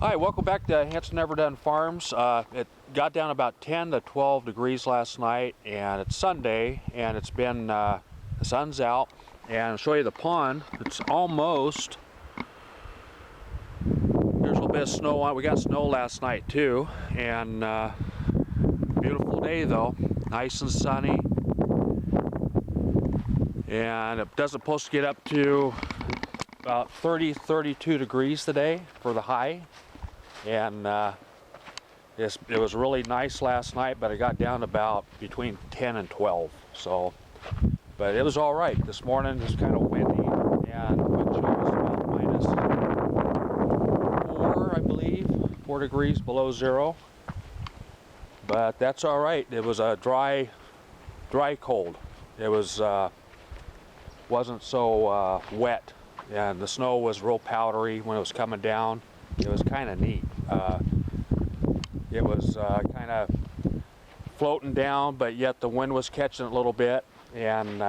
Hi, welcome back to Hanson Never Done Farms. It got down about 10 to 12 degrees last night, and it's Sunday, and it's been, the sun's out, and I'll show you the pond. It's almost, there's a little bit of snow on it. We got snow last night too, and beautiful day though, nice and sunny, and it doesn't supposed to get up to about 32 degrees today for the high. And it was really nice last night, but it got down to about between 10 and 12. So, but it was all right. This morning it was kind of windy, and the wind chill was about -4, I believe, 4 degrees below zero. But that's all right. It was a dry cold. It was wasn't so wet, and the snow was real powdery when it was coming down. It was kind of neat. It was kind of floating down, but yet the wind was catching it a little bit, and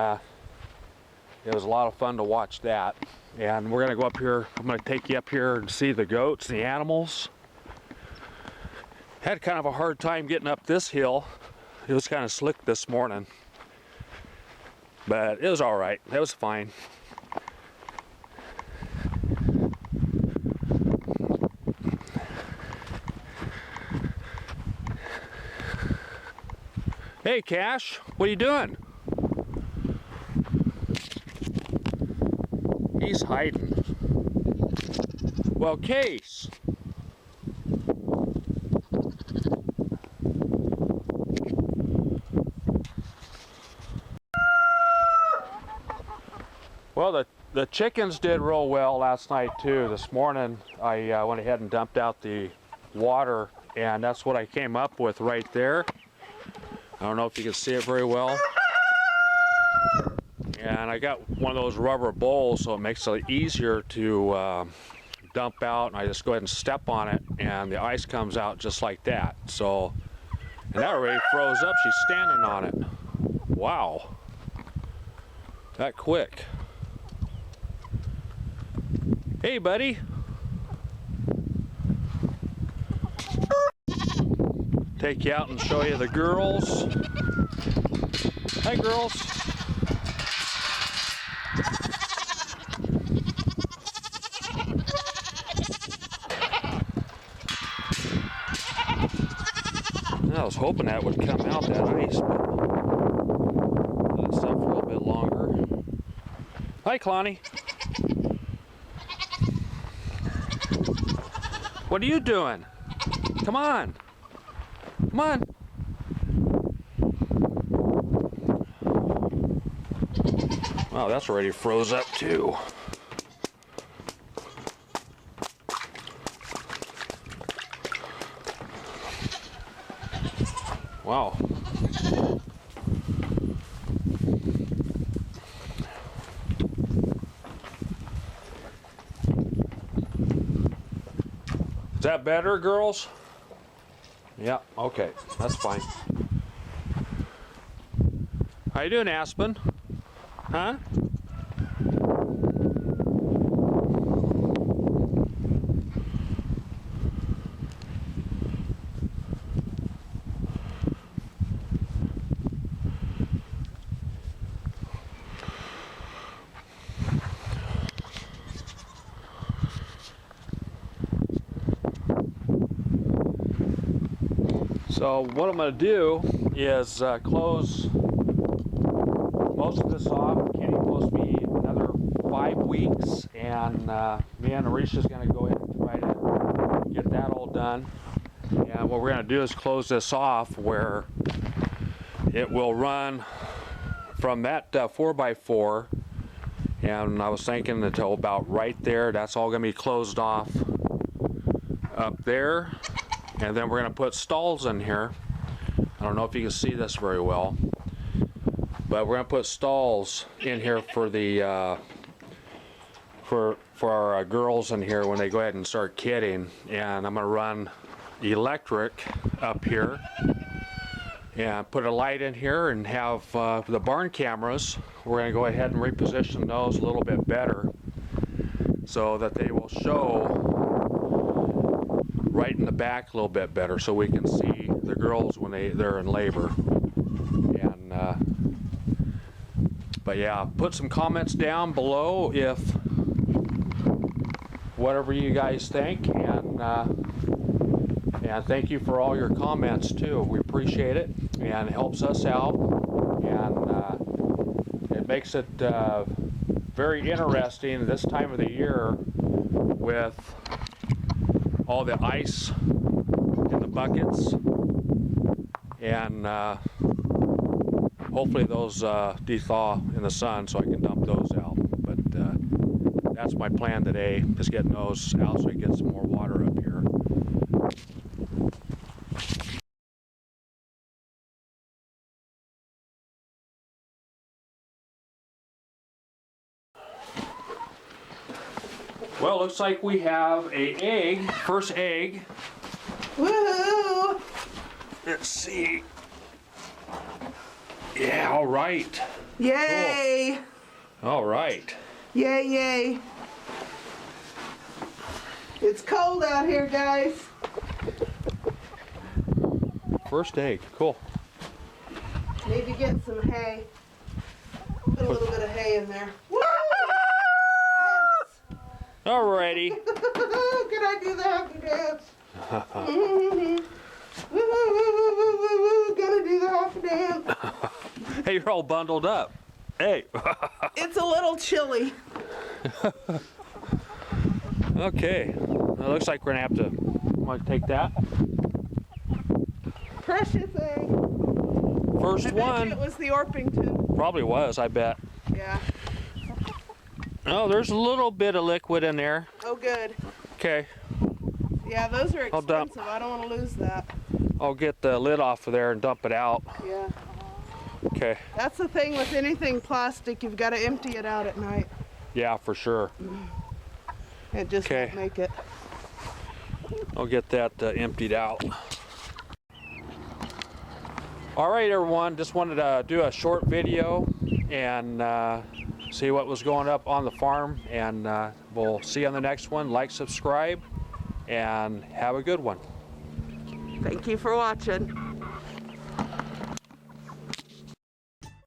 it was a lot of fun to watch that. And we're going to go up here. I'm going to take you up here and see the goats, the animals. Had kind of a hard time getting up this hill. It was kind of slick this morning, but it was all right. It was fine. Hey Cash, what are you doing? He's hiding. Well, Case. Well, the chickens did real well last night too. This morning I went ahead and dumped out the water, and that's what I came up with right there. I don't know if you can see it very well. And I got one of those rubber bowls, so it makes it easier to dump out, and I just go ahead and step on it, and the ice comes out just like that. So, and that already froze up. She's standing on it. Wow. That quick. Hey, buddy. Take you out and show you the girls. Hi, girls. I was hoping that would come out, that ice, but let it sit for a little bit longer. Hi, Clonnie. What are you doing? Come on. Come on. Wow, that's already froze up too. Wow. Is that better, girls? Yeah, okay, that's fine. How you doing, Aspen? Huh? So what I'm going to do is close most of this off. Kenny's supposed to be another 5 weeks, and me and Arisha's going to go ahead and try to get that all done. And what we're going to do is close this off where it will run from that 4x4, and I was thinking until about right there. That's all going to be closed off up there. And then we're going to put stalls in here. I don't know if you can see this very well, but we're going to put stalls in here for the for our girls in here when they go ahead and start kidding. And I'm going to run electric up here and put a light in here and have the barn cameras. We're going to go ahead and reposition those a little bit better so that they will show right in the back a little bit better so we can see the girls when they're in labor. And but yeah, put some comments down below if whatever you guys think, and thank you for all your comments too. We appreciate it, and it helps us out, and it makes it very interesting this time of the year with all the ice in the buckets, and hopefully those de-thaw in the sun so I can dump those out. But that's my plan today, just getting those out so we get some more water up here. Well, looks like we have first egg. Woohoo! Let's see. Yeah, all right. Yay! Cool. All right. Yay, yay. It's cold out here, guys. First egg, cool. Need to get some hay. Put a little bit of hay in there. Woo! Yes! Alrighty. Can I do the happy dance? Gonna do the happy dance. Hey, you're all bundled up. Hey. It's a little chilly. Okay. It looks like we're gonna have to. Want to take that? Precious egg. First I bet one. you it was the Orpington. Probably was, I bet. Yeah. Oh, there's a little bit of liquid in there. Oh, good. Okay. Yeah, those are I'll dump. expensive. I don't want to lose that. I'll get the lid off of there and dump it out. Yeah. Okay. That's the thing with anything plastic. You've got to empty it out at night. Yeah, for sure. It just Okay. won't make it. I'll get that emptied out. All right, everyone. Just wanted to do a short video and see what was going up on the farm. And we'll see you on the next one. Like, subscribe, and have a good one. Thank you for watching.